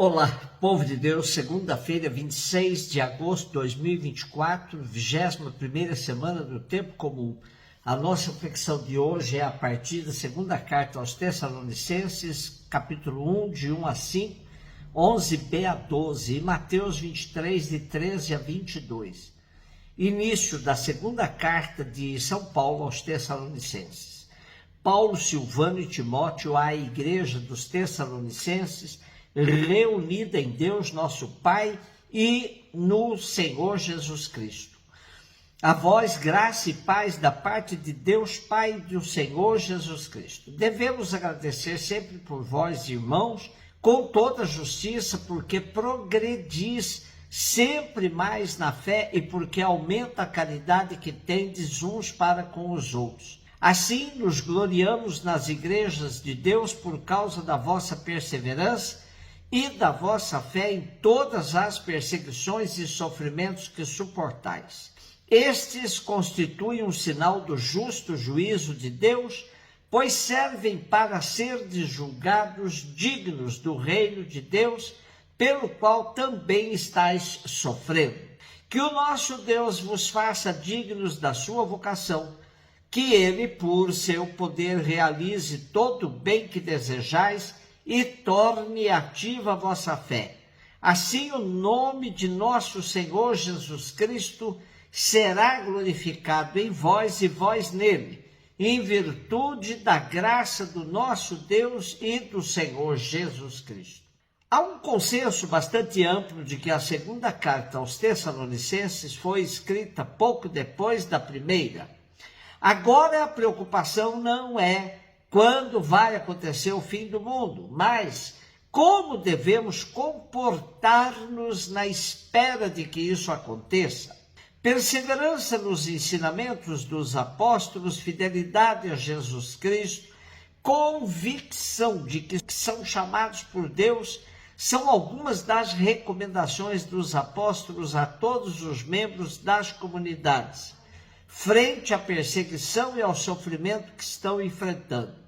Olá, povo de Deus, segunda-feira, 26 de agosto de 2024, 21ª semana do tempo comum. A nossa reflexão de hoje é a partir da segunda carta aos Tessalonicenses, capítulo 1, de 1 a 5, 11b a 12, e Mateus 23, de 13 a 22. Início da segunda carta de São Paulo aos Tessalonicenses. Paulo, Silvano e Timóteo à igreja dos Tessalonicenses, reunida em Deus nosso Pai e no Senhor Jesus Cristo. A vós, graça e paz da parte de Deus Pai e do Senhor Jesus Cristo. Devemos agradecer sempre por vós, irmãos, com toda justiça, porque progredis sempre mais na fé e porque aumenta a caridade que tendes uns para com os outros. Assim, nos gloriamos nas igrejas de Deus por causa da vossa perseverança e da vossa fé em todas as perseguições e sofrimentos que suportais. Estes constituem um sinal do justo juízo de Deus, pois servem para ser julgados dignos do reino de Deus, pelo qual também estáis sofrendo. Que o nosso Deus vos faça dignos da sua vocação, que ele, por seu poder, realize todo o bem que desejais e torne ativa a vossa fé. Assim o nome de nosso Senhor Jesus Cristo será glorificado em vós e vós nele, em virtude da graça do nosso Deus e do Senhor Jesus Cristo. Há um consenso bastante amplo de que a segunda carta aos Tessalonicenses foi escrita pouco depois da primeira. Agora a preocupação não é quando vai acontecer o fim do mundo, mas como devemos comportar-nos na espera de que isso aconteça. Perseverança nos ensinamentos dos apóstolos, fidelidade a Jesus Cristo, convicção de que são chamados por Deus, são algumas das recomendações dos apóstolos a todos os membros das comunidades, frente à perseguição e ao sofrimento que estão enfrentando.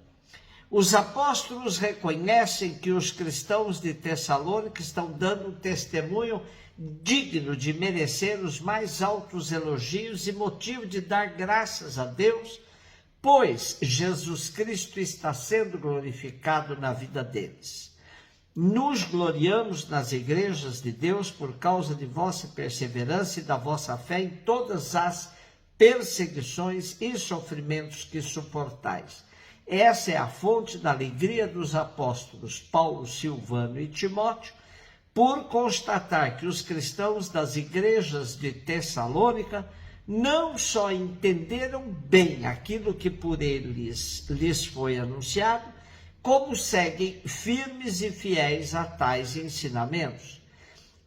Os apóstolos reconhecem que os cristãos de Tessalônica estão dando um testemunho digno de merecer os mais altos elogios e motivo de dar graças a Deus, pois Jesus Cristo está sendo glorificado na vida deles. Nos gloriamos nas igrejas de Deus por causa de vossa perseverança e da vossa fé em todas as perseguições e sofrimentos que suportais. Essa é a fonte da alegria dos apóstolos Paulo, Silvano e Timóteo, por constatar que os cristãos das igrejas de Tessalônica não só entenderam bem aquilo que por eles lhes foi anunciado, como seguem firmes e fiéis a tais ensinamentos.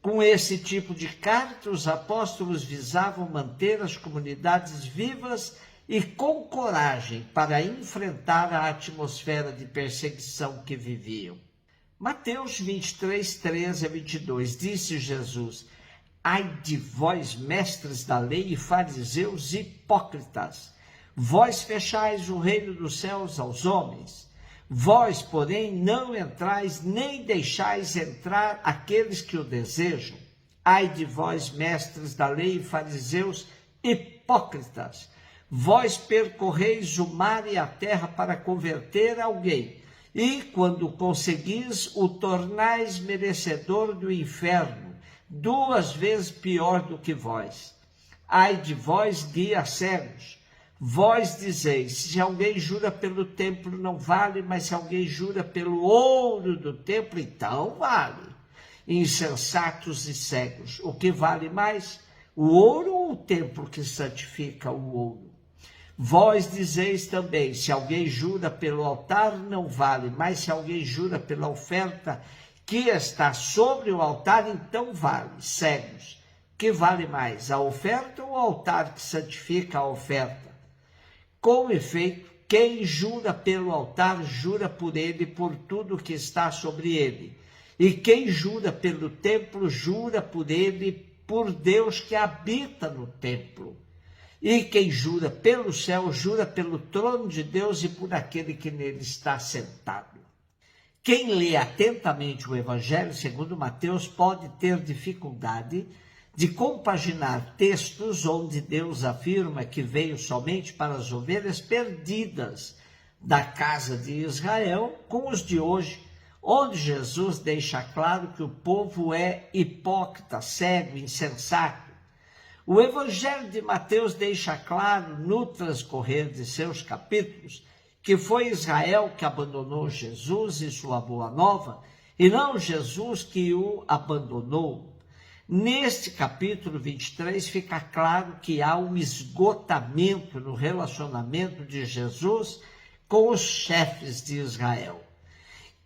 Com esse tipo de carta, os apóstolos visavam manter as comunidades vivas e com coragem para enfrentar a atmosfera de perseguição que viviam. Mateus 23, 13 a 22, disse Jesus: ai de vós, mestres da lei e fariseus hipócritas, vós fechais o reino dos céus aos homens. Vós, porém, não entrais nem deixais entrar aqueles que o desejam. Ai de vós, mestres da lei e fariseus hipócritas, vós percorreis o mar e a terra para converter alguém, e quando conseguis, o tornais merecedor do inferno, 2 vezes pior do que vós. Ai de vós, guias cegos, vós dizeis: se alguém jura pelo templo não vale, mas se alguém jura pelo ouro do templo, então vale. Insensatos e cegos, o que vale mais, o ouro ou o templo que santifica o ouro? Vós dizeis também: se alguém jura pelo altar não vale, mas se alguém jura pela oferta que está sobre o altar, então vale. Cegos, que vale mais, a oferta ou o altar que santifica a oferta? Com efeito, quem jura pelo altar, jura por ele e por tudo que está sobre ele. E quem jura pelo templo, jura por ele e por Deus que habita no templo. E quem jura pelo céu, jura pelo trono de Deus e por aquele que nele está sentado. Quem lê atentamente o Evangelho segundo Mateus pode ter dificuldade de compaginar textos onde Deus afirma que veio somente para as ovelhas perdidas da casa de Israel com os de hoje, onde Jesus deixa claro que o povo é hipócrita, cego, insensato. O Evangelho de Mateus deixa claro no transcorrer de seus capítulos que foi Israel que abandonou Jesus e sua boa nova, e não Jesus que o abandonou. Neste capítulo 23 fica claro que há um esgotamento no relacionamento de Jesus com os chefes de Israel.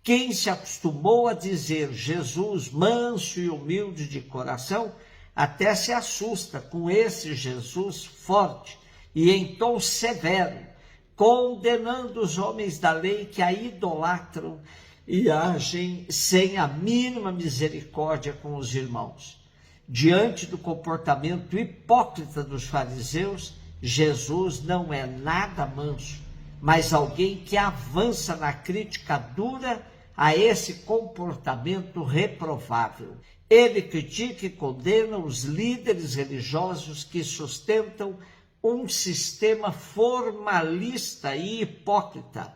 Quem se acostumou a dizer Jesus manso e humilde de coração, até se assusta com esse Jesus forte e em tom severo, condenando os homens da lei que a idolatram e agem sem a mínima misericórdia com os irmãos. Diante do comportamento hipócrita dos fariseus, Jesus não é nada manso, mas alguém que avança na crítica dura a esse comportamento reprovável. Ele critica e condena os líderes religiosos que sustentam um sistema formalista e hipócrita.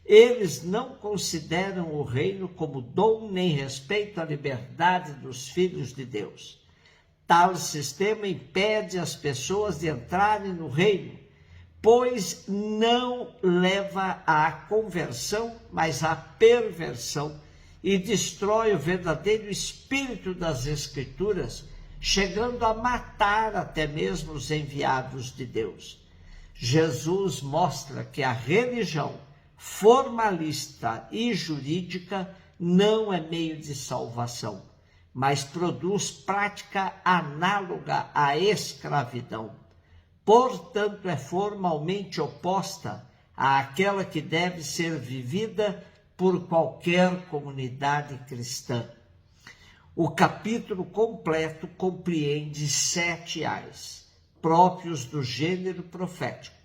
Eles não consideram o reino como dom nem respeitam a liberdade dos filhos de Deus. Tal sistema impede as pessoas de entrarem no reino, pois não leva à conversão, mas à perversão, e destrói o verdadeiro espírito das Escrituras, chegando a matar até mesmo os enviados de Deus. Jesus mostra que a religião formalista e jurídica não é meio de salvação, mas produz prática análoga à escravidão. Portanto, é formalmente oposta àquela que deve ser vivida por qualquer comunidade cristã. O capítulo completo compreende 7 ais, próprios do gênero profético.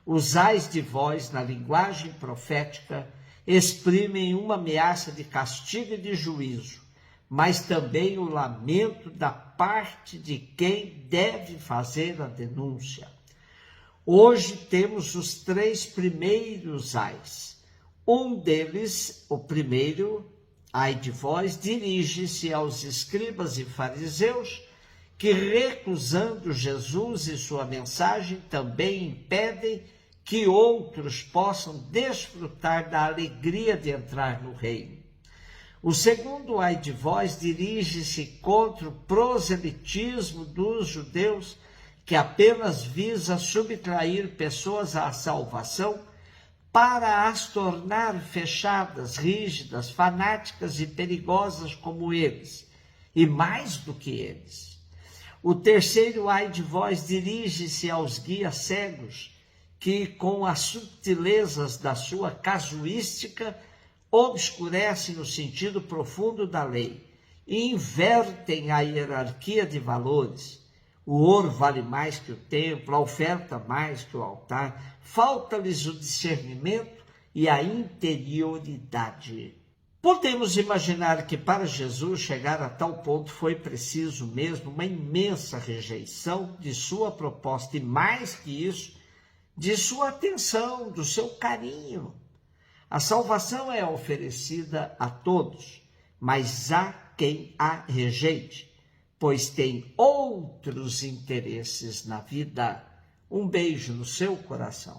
Os ais de voz, na linguagem profética, exprimem uma ameaça de castigo e de juízo, mas também o lamento da parte de quem deve fazer a denúncia. Hoje temos os 3 primeiros ais. Um deles, o primeiro, ai de vós, dirige-se aos escribas e fariseus, que recusando Jesus e sua mensagem também impedem que outros possam desfrutar da alegria de entrar no reino. O segundo ai de vós dirige-se contra o proselitismo dos judeus, que apenas visa subtrair pessoas à salvação para as tornar fechadas, rígidas, fanáticas e perigosas como eles, e mais do que eles. O terceiro ai de vós dirige-se aos guias cegos, que com as subtilezas da sua casuística obscurecem o sentido profundo da lei e invertem a hierarquia de valores. O ouro vale mais que o templo, a oferta mais que o altar. Falta-lhes o discernimento e a interioridade. Podemos imaginar que para Jesus chegar a tal ponto foi preciso mesmo uma imensa rejeição de sua proposta e, mais que isso, de sua atenção, do seu carinho. A salvação é oferecida a todos, mas há quem a rejeite, pois tem outros interesses na vida. Um beijo no seu coração.